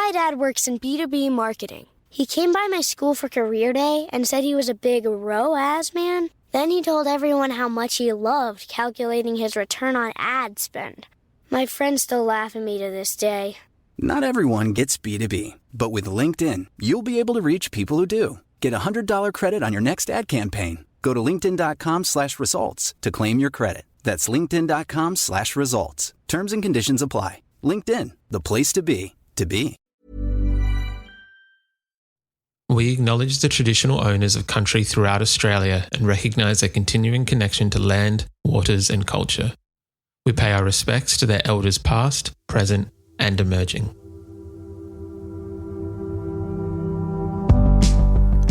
My dad works in B2B marketing. He came by my school for career day and said he was a big ROAS man. Then he told everyone how much he loved calculating his return on ad spend. My friends still laugh at me to this day. Not everyone gets B2B, but with LinkedIn, you'll be able to reach people who do. Get a $100 credit on your next ad campaign. Go to linkedin.com/results to claim your credit. That's linkedin.com/results. Terms and conditions apply. LinkedIn, the place to be, to be. We acknowledge the traditional owners of country throughout Australia and recognise their continuing connection to land, waters and culture. We pay our respects to their elders past, present and emerging.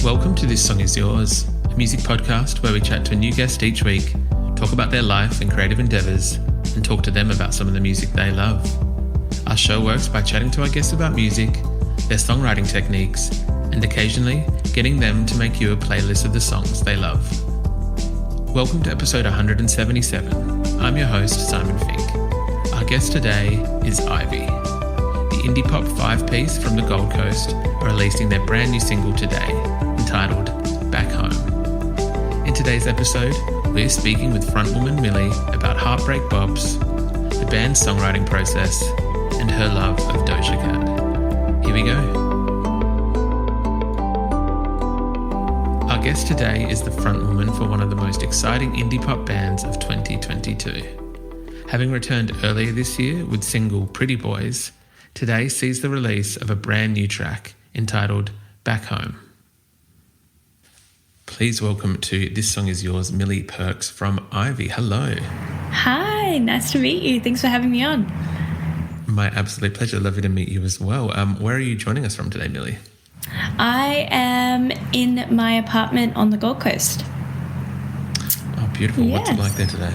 Welcome to This Song Is Yours, a music podcast where we chat to a new guest each week, talk about their life and creative endeavours, and talk to them about some of the music they love. Our show works by chatting to our guests about music, their songwriting techniques, and occasionally getting them to make you a playlist of the songs they love. Welcome to episode 177. I'm your host, Simon Fink. Our guest today is Ivey. The indie pop five-piece from the Gold Coast are releasing their brand new single today, entitled Back Home. In today's episode, we're speaking with frontwoman Millie about Heartbreak Bobs, the band's songwriting process, and her love of Doja Cat. Here we go. Our guest today is the frontwoman for one of the most exciting indie pop bands of 2022. Having returned earlier this year with single Pretty Boys, today sees the release of a brand new track entitled Back Home. Please welcome to This Song Is Yours, Millie Perks from Ivey. Hello. Hi, nice to meet you. Thanks for having me on. My absolute pleasure. Lovely to meet you as well. Where are you joining us from today, Millie? I am in my apartment on the Gold Coast. Oh, beautiful. Yes. What's it like there today?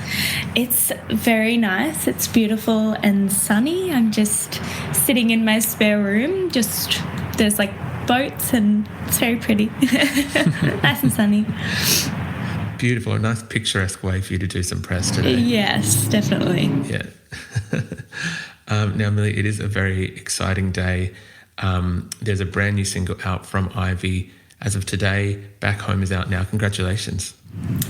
It's very nice. It's beautiful and sunny. I'm just sitting in my spare room. There's like boats and it's very pretty. Nice and sunny. Beautiful. A nice picturesque way for you to do some press today. Yes, definitely. Yeah. Now, Millie, it is a very exciting day. There's a brand new single out from Ivey. As of today, Back Home is out now. Congratulations.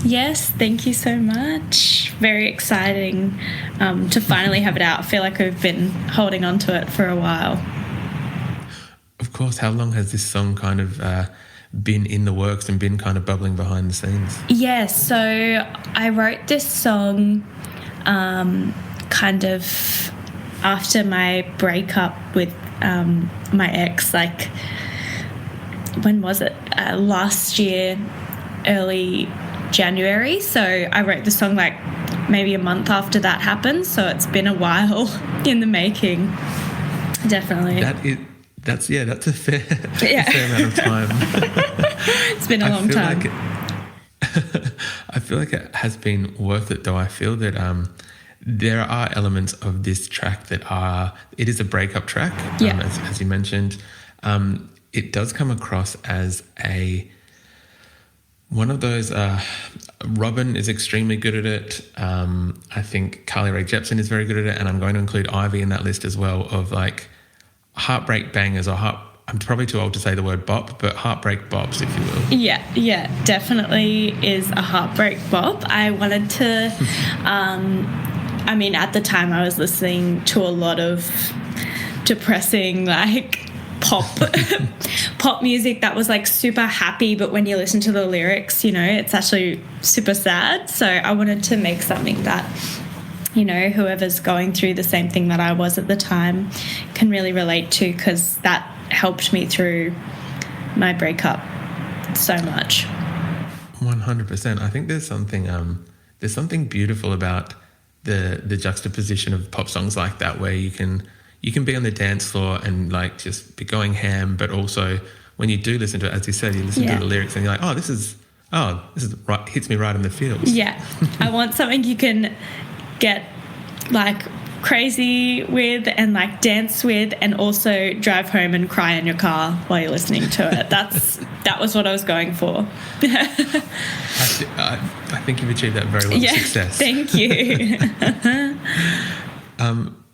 Yes, thank you so much. Very exciting to finally have it out. I feel like I've been holding on to it for a while. Of course. How long has this song kind of been in the works and been kind of bubbling behind the scenes? Yes, so I wrote this song kind of after my breakup with my ex, like, when was it? Last year, early January. So I wrote the song like maybe a month after that happened. So it's been a while in the making. Definitely. That's a fair amount of time. It's been a long time. I feel like it has been worth it, though. I feel that there are elements of this track it is a breakup track, as you mentioned. It does come across as one of those, Robin is extremely good at it. I think Carly Rae Jepsen is very good at it, and I'm going to include Ivey in that list as well, of like heartbreak bangers I'm probably too old to say the word bop, but heartbreak bops, if you will. Yeah, definitely is a heartbreak bop. I wanted to, at the time I was listening to a lot of depressing, like, pop music that was like super happy, but when you listen to the lyrics, it's actually super sad. So I wanted to make something that, whoever's going through the same thing that I was at the time can really relate to, because that helped me through my breakup so much. 100%. I think there's something beautiful about the juxtaposition of pop songs like that, where you can be on the dance floor and like just be going ham, but also when you do listen to it, as you said, you listen to the lyrics and you're like, this is right, hits me right in the feels. Yeah. I want something you can get like crazy with and like dance with, and also drive home and cry in your car while you're listening to it. That was what I was going for. I think you've achieved that very well. Success. Thank you.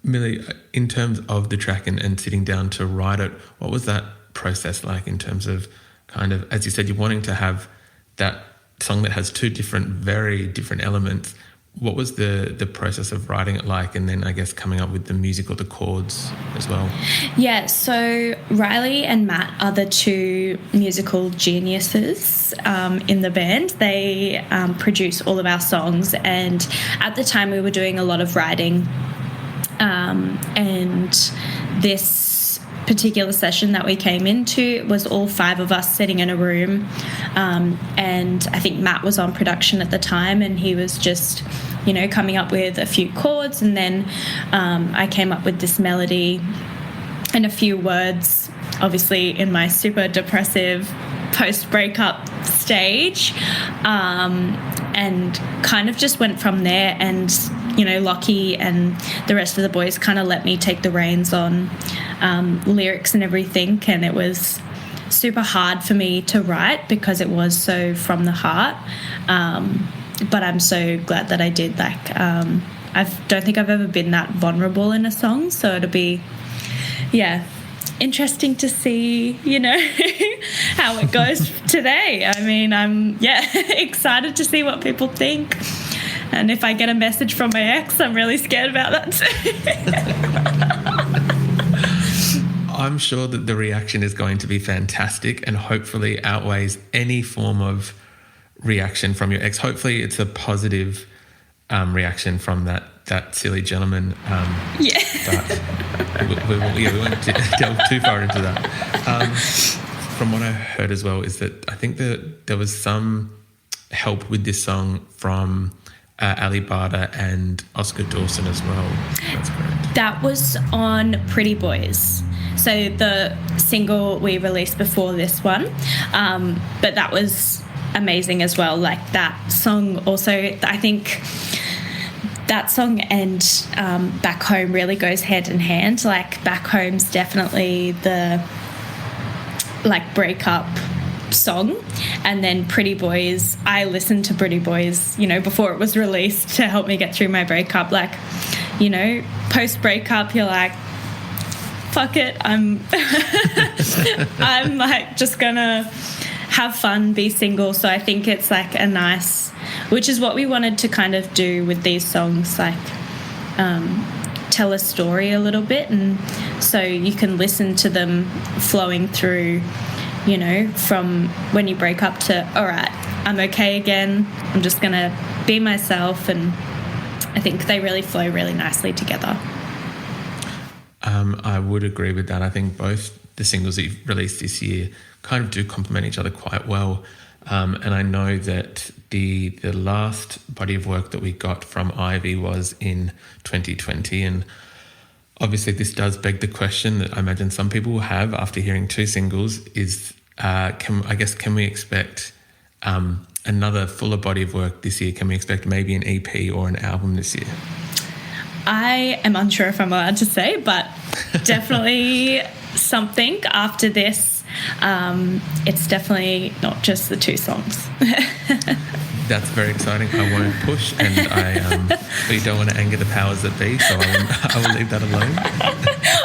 Millie, in terms of the track and sitting down to write it, what was that process like in terms of kind of, as you said, you're wanting to have that song that has two very different elements. What was the process of writing it like, and then I guess coming up with the music or the chords as well? Yeah, so Riley and Matt are the two musical geniuses in the band. They produce all of our songs, and at the time we were doing a lot of writing, and this particular session that we came into was all five of us sitting in a room, and I think Matt was on production at the time, and he was just, you know, coming up with a few chords, and then I came up with this melody and a few words, obviously in my super depressive post-breakup stage, and kind of just went from there. And you know, Lockie and the rest of the boys kind of let me take the reins on lyrics and everything, and it was super hard for me to write because it was so from the heart, but I'm so glad that I did. Like, I don't think I've ever been that vulnerable in a song, so it'll be, yeah, interesting to see, you know, how it goes today. I mean, I'm, excited to see what people think. And if I get a message from my ex, I'm really scared about that too. I'm sure that the reaction is going to be fantastic and hopefully outweighs any form of reaction from your ex. Hopefully it's a positive reaction from that silly gentleman. But we won't delve too far into that. From what I heard as well is that I think that there was some help with this song from Ali Barter and Oscar Dawson as well. That's correct. That was on Pretty Boys. So the single we released before this one, but that was amazing as well. Like that song also, I think that song and Back Home really goes hand in hand. Like Back Home's definitely the like breakup song, and then Pretty Boys, I listened to Pretty Boys, you know, before it was released to help me get through my breakup. Like, you know, post breakup you're like, fuck it, I'm I'm like just gonna have fun, be single. So I think it's like a nice, which is what we wanted to kind of do with these songs, like tell a story a little bit, and so you can listen to them flowing through, you know, from when you break up to, all right, I'm okay again, I'm just going to be myself. And I think they really flow really nicely together. I would agree with that. I think both the singles that you've released this year kind of do complement each other quite well. And I know that the last body of work that we got from Ivy was in 2020. And obviously this does beg the question that I imagine some people will have after hearing two singles is, can we expect another fuller body of work this year? Can we expect maybe an EP or an album this year? I am unsure if I'm allowed to say, but definitely something after this. It's definitely not just the two songs. That's very exciting. I won't push, and we don't want to anger the powers that be, so I will leave that alone.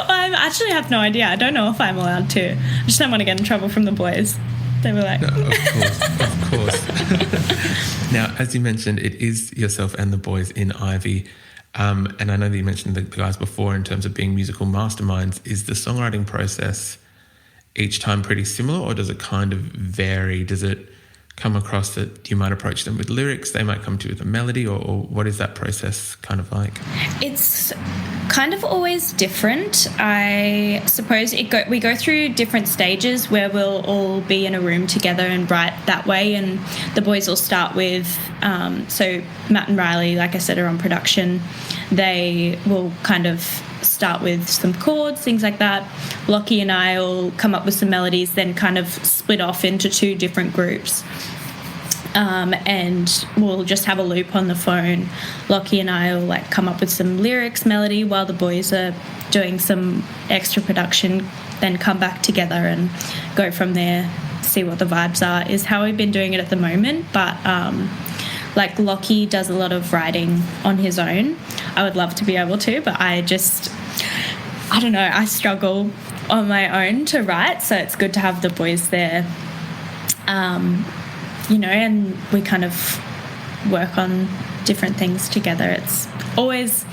I actually have no idea. I don't know if I'm allowed to. I just don't want to get in trouble from the boys. They were like... No, of course. Now, as you mentioned, it is yourself and the boys in Ivy. And I know that you mentioned the guys before in terms of being musical masterminds. Is the songwriting process each time pretty similar, or does it kind of vary? Does it come across that you might approach them with lyrics, they might come to you with a melody, or what is that process kind of like? It's kind of always different. I suppose we go through different stages where we'll all be in a room together and write that way, and the boys will start with, so Matt and Riley, like I said, are on production. They will kind of start with some chords, things like that. Lockie and I will come up with some melodies, then kind of split off into two different groups. And we'll just have a loop on the phone. Lockie and I will like come up with some lyrics, melody, while the boys are doing some extra production, then come back together and go from there, see what the vibes are, is how we've been doing it at the moment. But like Lockie does a lot of writing on his own. I would love to be able to, but I don't know, I struggle on my own to write, so it's good to have the boys there, you know, and we kind of work on different things together. It's always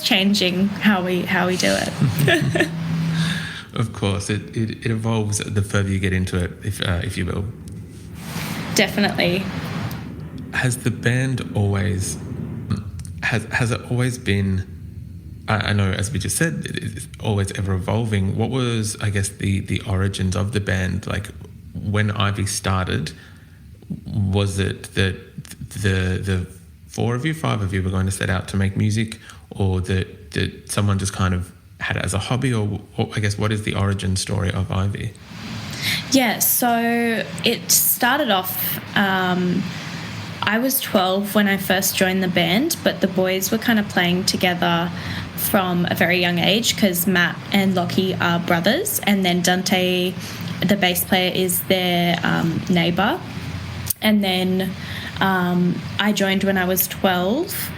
changing how we do it. Of course, it evolves the further you get into it, if you will. Definitely. Has the band always has it always been? I know, as we just said, it's always ever evolving. What was, I guess, the origins of the band? Like, when Ivy started, was it that the four of you, five of you were going to set out to make music, or that someone just kind of had it as a hobby, or I guess, what is the origin story of Ivy? Yeah, so it started off, I was 12 when I first joined the band, but the boys were kind of playing together from a very young age because Matt and Lockie are brothers, and then Dante, the bass player, is their neighbour. And then I joined when I was 12,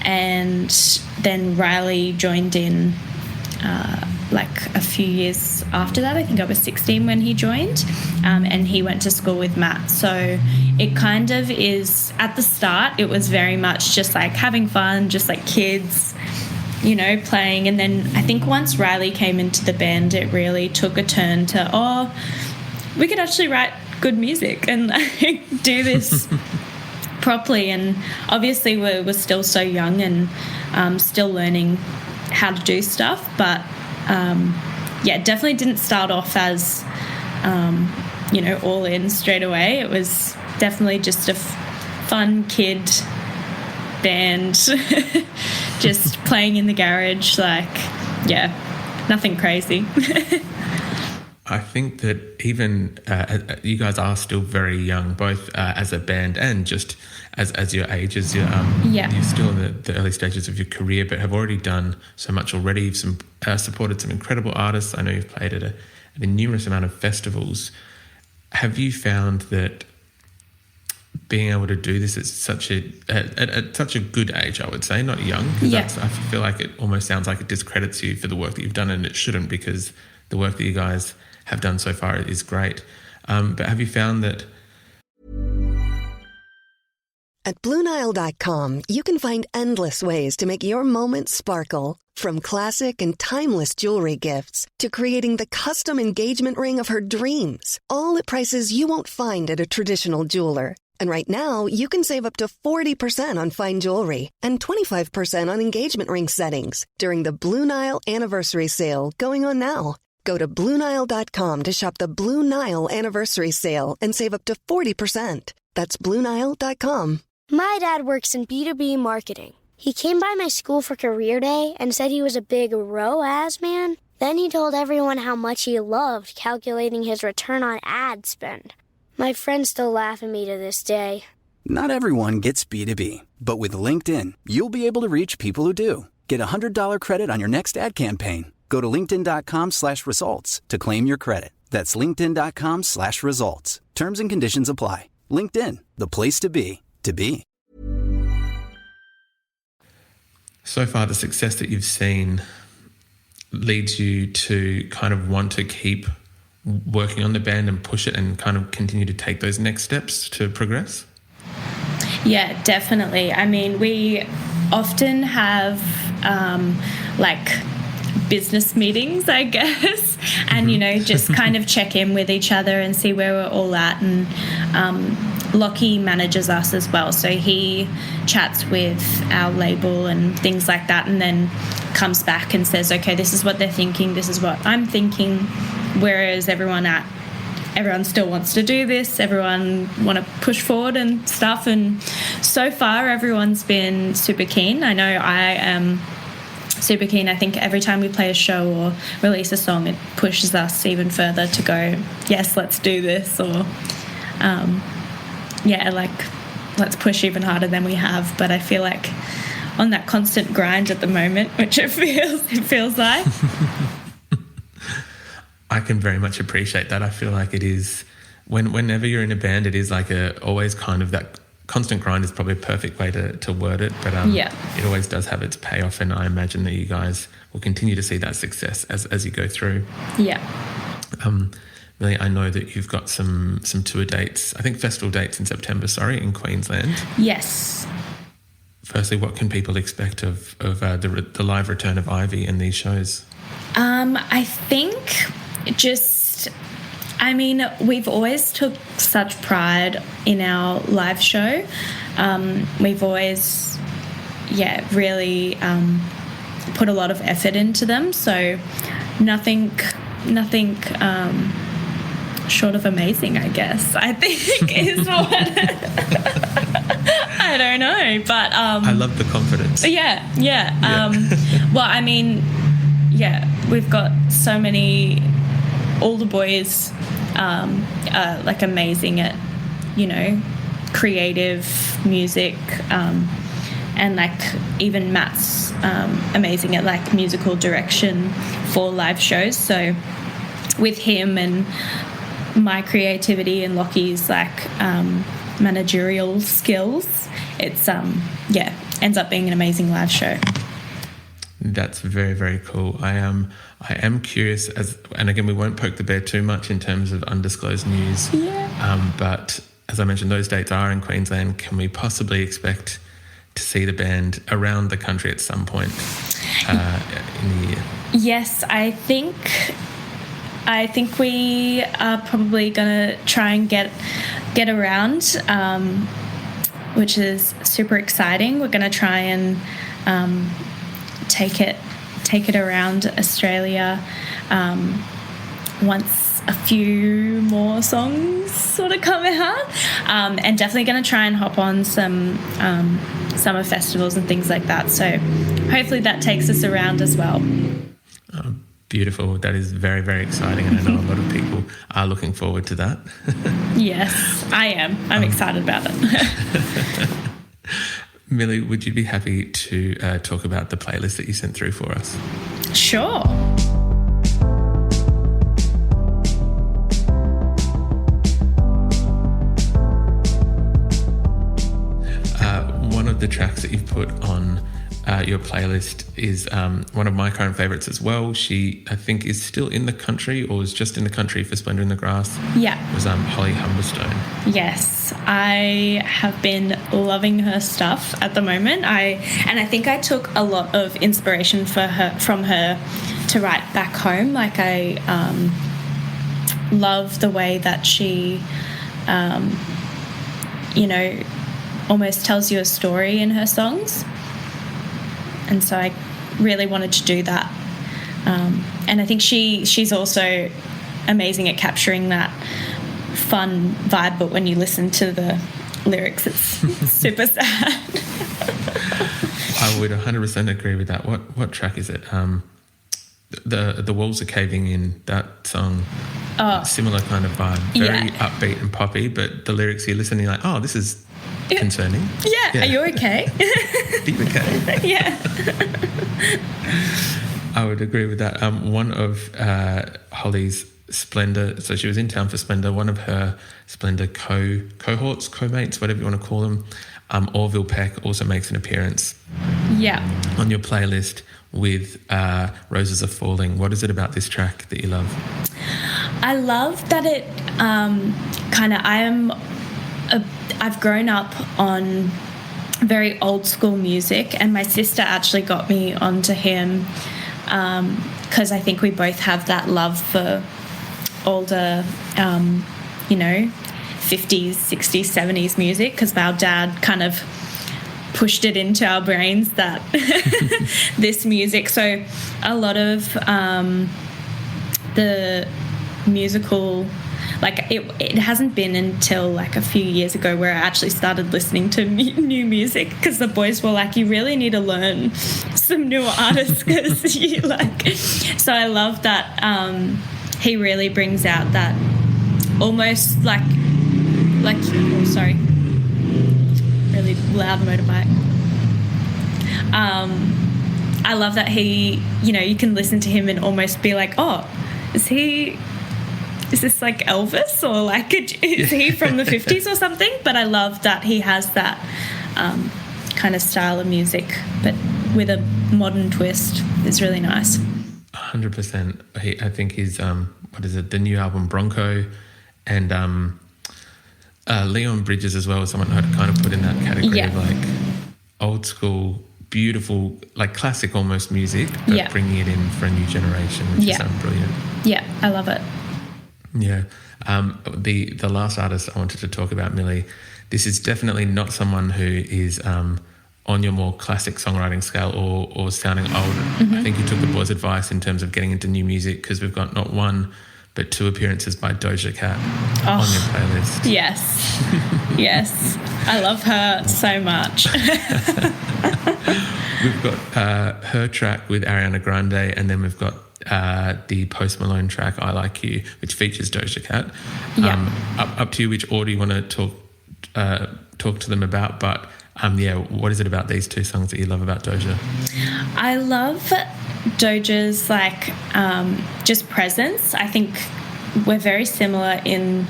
and then Riley joined in like a few years after that. I think I was 16 when he joined, and he went to school with Matt. So it kind of is, at the start, it was very much just like having fun, just like kids, you know, playing. And then I think once Riley came into the band, it really took a turn to, we could actually write good music and like, do this properly. And obviously we're still so young and still learning how to do stuff, but yeah, definitely didn't start off as you know, all in straight away. It was definitely just a fun kid band just playing in the garage, like, yeah, nothing crazy. I think that even you guys are still very young, both as a band and just as your ages. You're still in the early stages of your career, but have already done so much already. You've supported some incredible artists. I know you've played at a numerous amount of festivals. Have you found that being able to do this at such a good age, I would say, not young, because I feel like it almost sounds like it discredits you for the work that you've done, and it shouldn't, because the work that you guys have done so far is great. But have you found that... At BlueNile.com, you can find endless ways to make your moments sparkle. From classic and timeless jewelry gifts to creating the custom engagement ring of her dreams, all at prices you won't find at a traditional jeweler. And right now, you can save up to 40% on fine jewelry and 25% on engagement ring settings during the Blue Nile Anniversary Sale going on now. Go to BlueNile.com to shop the Blue Nile Anniversary Sale and save up to 40%. That's BlueNile.com. My dad works in B2B marketing. He came by my school for career day and said he was a big ROAS man. Then he told everyone how much he loved calculating his return on ad spend. My friends still laugh at me to this day. Not everyone gets B2B, but with LinkedIn, you'll be able to reach people who do. Get a $100 credit on your next ad campaign. Go to linkedin.com/results to claim your credit. That's linkedin.com/results. Terms and conditions apply. LinkedIn, the place to be, to be. So far, the success that you've seen leads you to kind of want to keep working on the band and push it and kind of continue to take those next steps to progress? Yeah, definitely. I mean, we often have like business meetings, I guess, and, you know, just kind of check in with each other and see where we're all at. And Lockie manages us as well, so he chats with our label and things like that, and then comes back and says, okay, this is what they're thinking, this is what I'm thinking, whereas everyone still wants to do this, everyone want to push forward and stuff. And so far everyone's been super keen. I know I am super keen. I think every time we play a show or release a song, it pushes us even further to go, yes, let's do this, or let's push even harder than we have. But I feel like on that constant grind at the moment, which it feels like. I can very much appreciate that. I feel like it is, whenever you're in a band, it is like always kind of that constant grind is probably a perfect way to word it, but it always does have its payoff, and I imagine that you guys will continue to see that success as you go through. Yeah. Millie, I know that you've got some tour dates, I think festival dates in September, in Queensland. Yes. Firstly, what can people expect of the live return of Ivey and these shows? I think we've always took such pride in our live show. We've always, really put a lot of effort into them. So nothing short of amazing, I guess, I think is what... I don't know, but... I love the confidence. Yeah. Well, we've got so many... All the boys are, amazing at, creative music, and, even Matt's amazing at, musical direction for live shows. So with him and my creativity and Lockie's, managerial skills, it's, ends up being an amazing live show. That's very, very cool. I am curious, and again, we won't poke the bear too much in terms of undisclosed news. Yeah. But as I mentioned, those dates are in Queensland. Can we possibly expect to see the band around the country at some point in the year? Yes, I think we are probably going to try and get around, which is super exciting. We're going to try and take it around Australia once a few more songs sort of come out, and definitely going to try and hop on some summer festivals and things like that. So hopefully that takes us around as well. Beautiful. That is very, very exciting, and I know a lot of people are looking forward to that. Yes, I am. I'm excited about it. Millie, would you be happy to talk about the playlist that you sent through for us? Sure. One of the tracks that you've put on your playlist is one of my current favourites as well. She, I think, is still in the country, or was just in the country for Splendour in the Grass. Yeah. It was Holly Humberstone. Yes, I have been loving her stuff at the moment. I think I took a lot of inspiration from her to write back home. I love the way that she, almost tells you a story in her songs. And so I really wanted to do that. And I think she's also amazing at capturing that fun vibe, but when you listen to the lyrics, it's super sad. I would 100% agree with that. What track is it? The Walls Are Caving In, that song. Similar kind of vibe. Very upbeat and poppy, but the lyrics you listen, you're like, oh, this is concerning. Yeah. Are you okay? Deep okay. Yeah. I would agree with that. One of Holly's Splendour, so she was in town for Splendour, one of her Splendour cohorts, co-mates, whatever you want to call them, Orville Peck also makes an appearance on your playlist with Roses Are Falling. What is it about this track that you love? I love that it I've grown up on very old school music, and my sister actually got me onto him because I think we both have that love for older, 50s, 60s, 70s music, because our dad kind of pushed it into our brains that this music. So a lot of the musical, it hasn't been until a few years ago where I actually started listening to new music, because the boys were like, you really need to learn some new artists, because you so I love that he really brings out that almost really loud motorbike. I love that he, you can listen to him and almost be like, oh, is he is this like Elvis or like is he from the 50s or something? But I love that he has that kind of style of music, but with a modern twist. It's really nice. 100%. I think his the new album Bronco, and Leon Bridges as well is someone I'd kind of put in that category of like old school, beautiful, like classic almost music, but bringing it in for a new generation, which is brilliant. Yeah, I love it. Yeah. The last artist I wanted to talk about, Millie, this is definitely not someone who is on your more classic songwriting scale or sounding old. I think you took the boys' advice in terms of getting into new music, because we've got not one but 2 appearances by Doja Cat on your playlist. Yes. Yes. I love her so much. We've got her track with Ariana Grande, and then we've got the Post Malone track I Like You, which features Doja Cat. Up to you which order you want to talk to them about, but what is it about these 2 songs that you love about Doja? I love Doja's like just presence. I think we're very similar in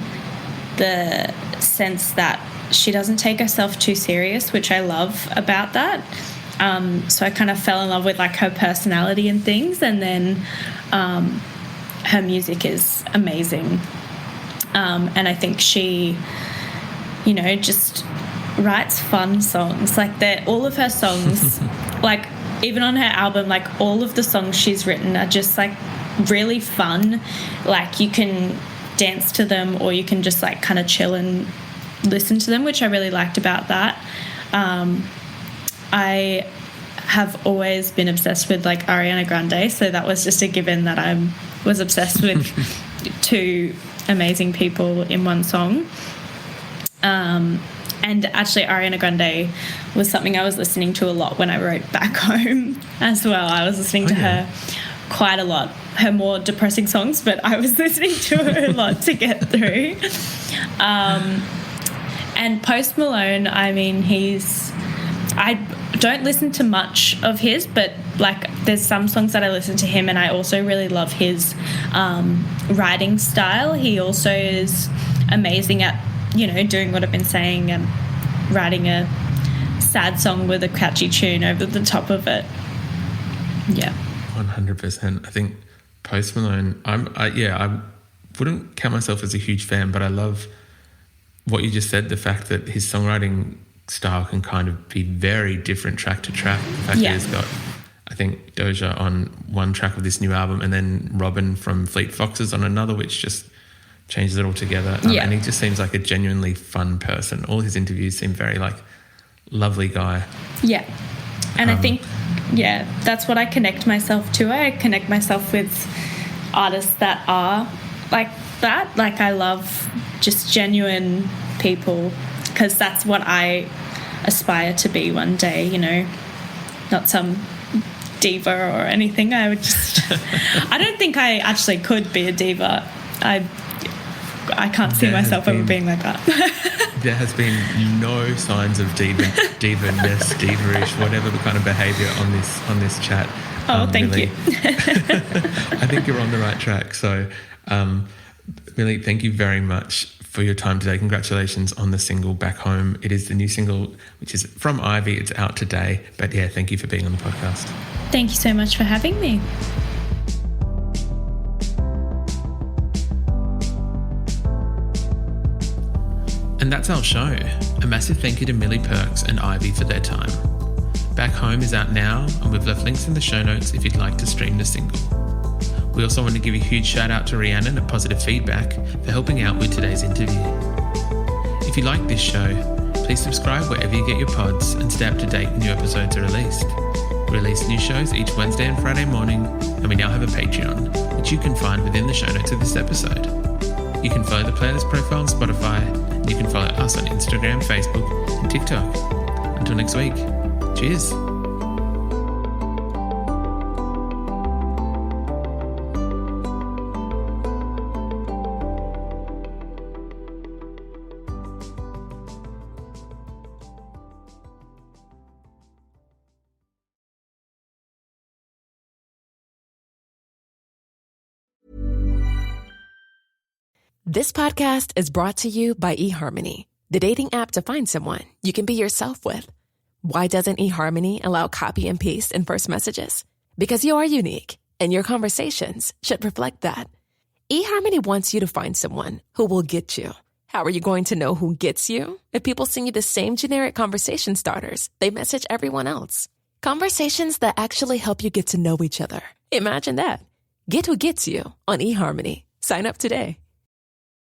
the sense that she doesn't take herself too serious, which I love about that. So I kind of fell in love with like her personality and things, and then her music is amazing. And I think she, just writes fun songs. Like all of her songs, like even on her album, like all of the songs she's written are just like really fun. Like you can dance to them, or you can just like kind of chill and listen to them, which I really liked about that. I have always been obsessed with like Ariana Grande, so that was just a given that I was obsessed with 2 amazing people in one song. And actually Ariana Grande was something I was listening to a lot when I wrote back home as well. I was listening to her quite a lot, her more depressing songs, but I was listening to her a lot to get through. And Post Malone, I mean, I don't listen to much of his, but like there's some songs that I listen to him, and I also really love his writing style. He also is amazing at doing what I've been saying and writing a sad song with a catchy tune over the top of it. Yeah. 100%. I think Post Malone, I wouldn't count myself as a huge fan, but I love what you just said, the fact that his songwriting style can kind of be very different track to track. The fact that he's got, I think, Doja on one track of this new album, and then Robin from Fleet Foxes on another, which just changes it all together. And he just seems like a genuinely fun person. All his interviews seem very like lovely guy. Yeah. And I think, that's what I connect myself to. I connect myself with artists that are like that. Like I love just genuine people, because that's what I aspire to be one day, not some diva or anything. I would just I don't think I actually could be a diva. I can't see myself ever being like that. There has been no signs of diva-ness, diva-ish, whatever the kind of behaviour on this chat. Oh, thank you. I think you're on the right track. So, Millie, thank you very much for your time today. Congratulations on the single Back Home. It is the new single, which is from Ivy. It's out today. But thank you for being on the podcast. Thank you so much for having me. And that's our show. A massive thank you to Millie Perks and Ivy for their time. Back Home is out now, and we've left links in the show notes if you'd like to stream the single. We also want to give a huge shout out to Rhiannon at Positive Feedback for helping out with today's interview. If you like this show, please subscribe wherever you get your pods and stay up to date when new episodes are released. We release new shows each Wednesday and Friday morning, and we now have a Patreon, which you can find within the show notes of this episode. You can follow the playlist profile on Spotify, and you can follow us on Instagram, Facebook, and TikTok. Until next week, cheers. This podcast is brought to you by eHarmony, the dating app to find someone you can be yourself with. Why doesn't eHarmony allow copy and paste in first messages? Because you are unique, and your conversations should reflect that. eHarmony wants you to find someone who will get you. How are you going to know who gets you? If people send you the same generic conversation starters they message everyone else. Conversations that actually help you get to know each other. Imagine that. Get who gets you on eHarmony. Sign up today.